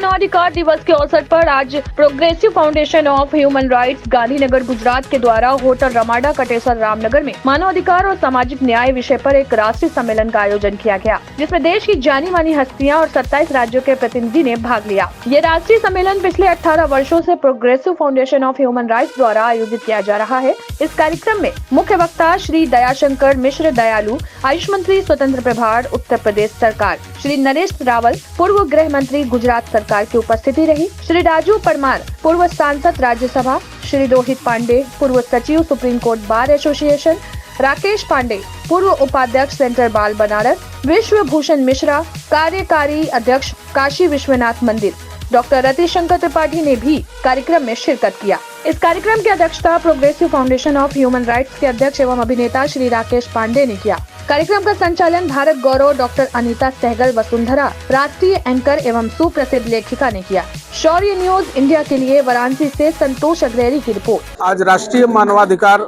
मानवाधिकार दिवस के अवसर पर आज progressive foundation of human rights Gandhinagar Gujarat के द्वारा होटल रमाडा कटेसर रामनगर में मानवाधिकार और सामाजिक न्याय विषय पर एक राष्ट्रीय सम्मेलन का आयोजन किया गया, जिसमें देश की जानी मानी हस्तियां और 27 राज्यों के प्रतिनिधि ने भाग लिया। ये राष्ट्रीय सम्मेलन पिछले 18 वर्षों से progressive foundation of human rights द्वारा आयोजित किया जा रहा है। इस कार्यक्रम में मुख्य वक्ता श्री दयाशंकर मिश्र दयालु, आयुष मंत्री स्वतंत्र प्रभार उत्तर प्रदेश सरकार, श्री नरेश रावल, पूर्व गृह मंत्री गुजरात सरकार की उपस्थिति रही। श्री राजू परमार, पूर्व सांसद राज्यसभा, श्री रोहित पांडे, पूर्व सचिव supreme court bar association, Rakesh Pandey, पूर्व उपाध्यक्ष सेंट्रल बाल बनारस, विश्व भूषण मिश्रा, कार्यकारी अध्यक्ष काशी विश्वनाथ मंदिर, डॉक्टर रतिशंकर त्रिपाठी ने भी कार्यक्रम में शिरकत किया। इस कार्यक्रम की अध्यक्षता progressive foundation of human rights के अध्यक्ष एवं अभिनेता श्री राकेश पांडे ने किया। कार्यक्रम का संचालन भारत गौरव डॉक्टर अनीता सहगल वसुंधरा, राष्ट्रीय एंकर एवं सुप्रसिद्ध लेखिका ने किया। शौर्य न्यूज इंडिया के लिए वाराणसी से संतोष अग्रेरी की रिपोर्ट। आज राष्ट्रीय मानवाधिकार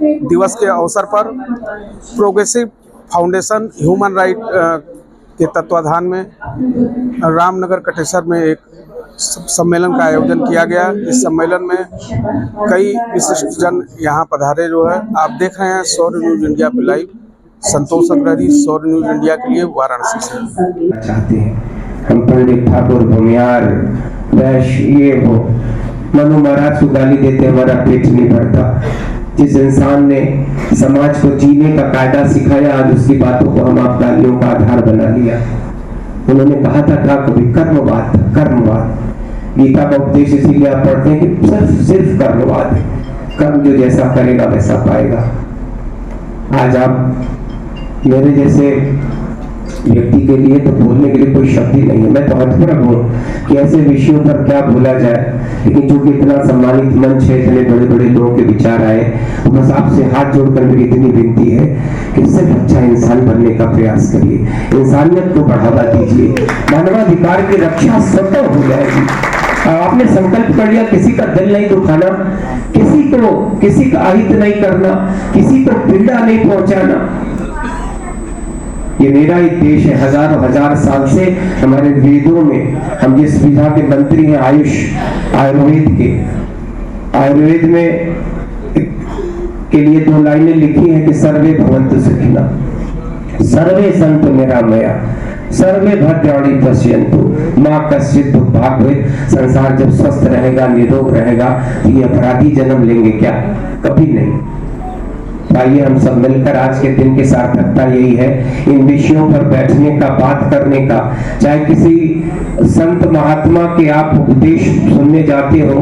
दिवस के अवसर पर प्रोग्रेसिव फाउंडेशन ह्यूमन राइट के तत्वाधान में रामनगर कटेसर में एक सम्मेलन का आयोजन किया गया। इस सम्मेलन में कई विशिष्ट जन यहाँ पधारे जो है। आप देख रहे हैं शौर्य न्यूज इंडिया पे लाइव। संतोष अग्रवाल, शौर्य न्यूज इंडिया के लिए वाराणसी से। चाहते हैं हम पंडित ठाकुर भूमियार वैश्य ये वो मनु महाराज को गाली देते हमारा पेट नहीं भरता। जिस इंसान ने समाज को जीने का कायदा सिखाया, आज उसकी बातों को हम आप गालियों का आधार बना लिया। उन्होंने कहा था कभी कर्मवाद, कर्मवाद। गीता का उपदेश इसीलिए आप पढ़ते हैं कि सिर्फ कर्मवाद है। कर्म जो जैसा करेगा वैसा पाएगा। आज आप मेरे जैसे व्यक्ति के लिए तो बोलने के लिए कोई शब्द ही नहीं है। मैं तो हतप्रभ हूँ कि ऐसे विषयों पर क्या बोला जाए, लेकिन जो कि इतना सम्मानित मंच है, इतने बड़े बड़े लोगों के विचार आए, बस आपसे हाथ जोड़कर मेरी इतनी विनती है कि सिर्फ अच्छा इंसान बनने का प्रयास करिए, इंसानियत को बढ़ावा दीजिए, मानवाधिकार की रक्षा स्वतः हो जाएगी। आपने संकल्प कर लिया किसी का दिल नहीं दुखाना, किसी का अहित नहीं करना, किसी को पीड़ा नहीं पहुंचाना। ये मेरा ही देश है। हजारों हजार साल से हमारे वेदों में हम जिस विधा के मंत्री हैं, आयुर्वेद में के लिए 2 लाइनें लिखी हैं कि सर्वे भवन्तु सुखिनः, सर्वे सन्तु निरामयाः, सर्वे भद्राणि पश्यन्तु मा कश्चित् दुःखभाग् भवेत्। संसार जब स्वस्थ रहेगा, निरोग रहेगा, तो ये अपराधी जन्म लेंगे क्या? कभी नहीं। आइए हम सब मिलकर आज के दिन की सार्थकता यही है, इन विषयों पर बैठने का, बात करने का। चाहे किसी संत महात्मा के आप उपदेश सुनने जाते हो,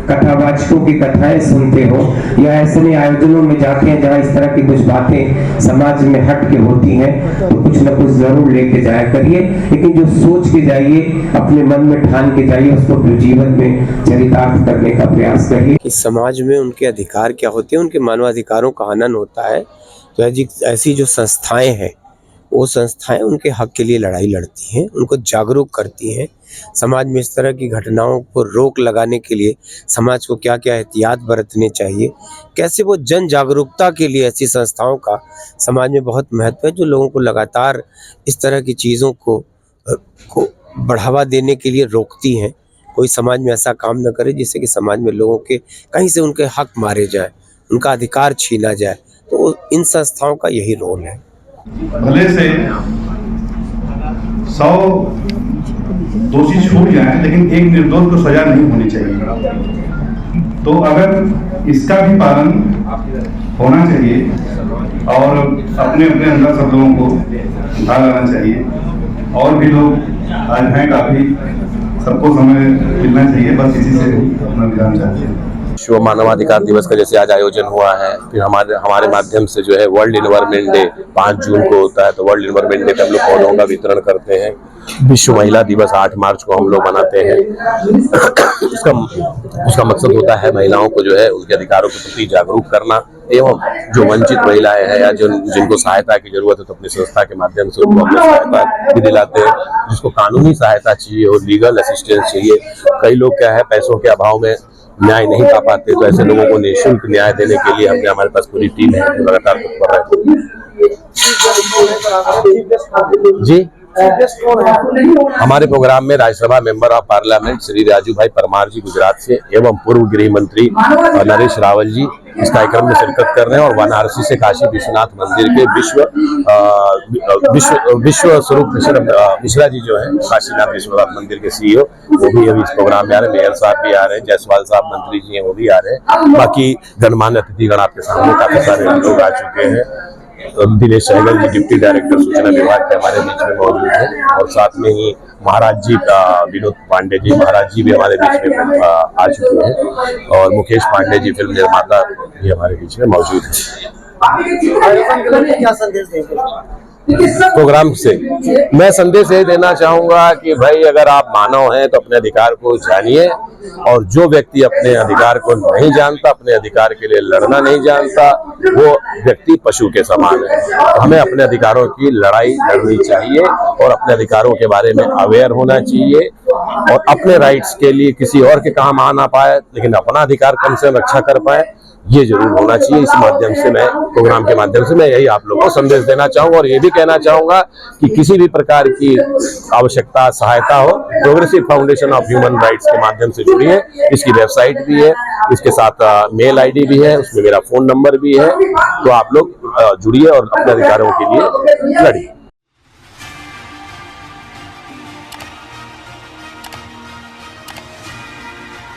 कथावाचकों की कथाएं सुनते हो, या ऐसे आयोजनों में जाते हैं जहां इस तरह की कुछ बातें समाज में हट के होती हैं, तो कुछ न कुछ जरूर लेके जाया करिए। लेकिन जो सोच के जाइए, अपने मन में ठान के जाइए, उसको जीवन में चरितार्थ करने का प्रयास करिए कि समाज में उनके अधिकार क्या होते हैं, उनके मानवाधिकारों का हनन होता है। तो ऐसी जो संस्थाएं हैं, वो संस्थाएं उनके हक के लिए लड़ाई लड़ती हैं, उनको जागरूक करती हैं। समाज में इस तरह की घटनाओं को रोक लगाने के लिए समाज को क्या क्या एहतियात बरतने चाहिए, कैसे वो जन जागरूकता के लिए ऐसी संस्थाओं का समाज में बहुत महत्व है, जो लोगों को लगातार इस तरह की चीज़ों को बढ़ावा देने के लिए रोकती हैं। कोई समाज में ऐसा काम न करे जिससे कि समाज में लोगों के कहीं से उनके हक मारे जाए, उनका अधिकार छीना जाए। तो इन संस्थाओं का यही रोल है। भले से 100 दोषी छूट जाए, लेकिन एक निर्दोष को सजा नहीं होनी चाहिए। तो अगर इसका भी पालन होना चाहिए और अपने अपने अंदर सब लोगों को ढाल लाना चाहिए। और भी लोग आज हैं काफी, सबको समय मिलना चाहिए। बस इसी से अपना विराम चाहते हैं। विश्व मानवाधिकार दिवस का जैसे आज आयोजन हुआ है, फिर हमारे माध्यम से जो है वर्ल्ड इन्वायरमेंट डे 5 जून को होता है, तो वर्ल्ड इन्वायरमेंट डे पे हम लोग पौधों का वितरण करते हैं। विश्व महिला दिवस 8 मार्च को हम लोग मनाते हैं। उसका मकसद होता है महिलाओं को जो है उनके अधिकारों के प्रति जागरूक करना, एवं जो वंचित महिलाएं हैं या जिनको सहायता की जरूरत है, तो अपनी संस्था के माध्यम से उनको अपनी सहायता भी दिलाते हैं। जिसको कानूनी सहायता चाहिए और लीगल असिस्टेंस चाहिए, कई लोग क्या है पैसों के अभाव में न्याय नहीं पा पाते, तो ऐसे लोगों को निःशुल्क न्याय देने के लिए हमारे पास पूरी टीम है जो लगातार तत्पर है। जी हमारे प्रोग्राम में Rajya Sabha member of parliament Shri Raju भाई परमार जी गुजरात से एवं पूर्व गृह मंत्री नरेश रावल जी इस कार्यक्रम में शिरकत कर रहे हैं, और वाराणसी से काशी विश्वनाथ मंदिर के विश्व स्वरूप मिश्रा जी जो है काशीनाथ विश्वनाथ मंदिर के CEO, वो भी अभी इस प्रोग्राम में आ रहे हैं। मेयर साहब भी आ रहे हैं, जायसवाल साहब मंत्री जी हैं वो भी आ रहे हैं। बाकी गणमान्य अतिथिगण आपके सामने काफी सारे लोग आ चुके हैं। दिनेश सहगल जी डिप्टी डायरेक्टर सूचना विभाग के हमारे बीच में मौजूद हैं, और साथ में ही महाराज जी विनोद पांडे जी महाराज जी भी हमारे बीच में आ चुके हैं, और मुकेश पांडे जी फिल्म निर्माता भी हमारे बीच में मौजूद हैं। क्या संदेश देंगे प्रोग्राम से मैं संदेश ये देना चाहूंगा कि भाई अगर आप मानव हैं तो अपने अधिकार को जानिए, और जो व्यक्ति अपने अधिकार को नहीं जानता, अपने अधिकार के लिए लड़ना नहीं जानता, वो व्यक्ति पशु के समान है। तो हमें अपने अधिकारों की लड़ाई लड़नी चाहिए और अपने अधिकारों के बारे में अवेयर होना चाहिए, और अपने राइट्स के लिए किसी और के काम आ ना पाए लेकिन अपना अधिकार कम से कम रक्षा कर पाए, ये जरूर होना चाहिए। इस माध्यम से मैं प्रोग्राम के माध्यम से मैं यही आप लोगों को संदेश देना चाहूंगा, और ये भी कहना चाहूंगा कि किसी भी प्रकार की आवश्यकता सहायता हो, progressive foundation of human rights के माध्यम से जुड़िए। इसकी वेबसाइट भी है, इसके साथ मेल ID भी है, उसमें मेरा फोन नंबर भी है, तो आप लोग जुड़िए और अपने अधिकारों के लिए लड़िए।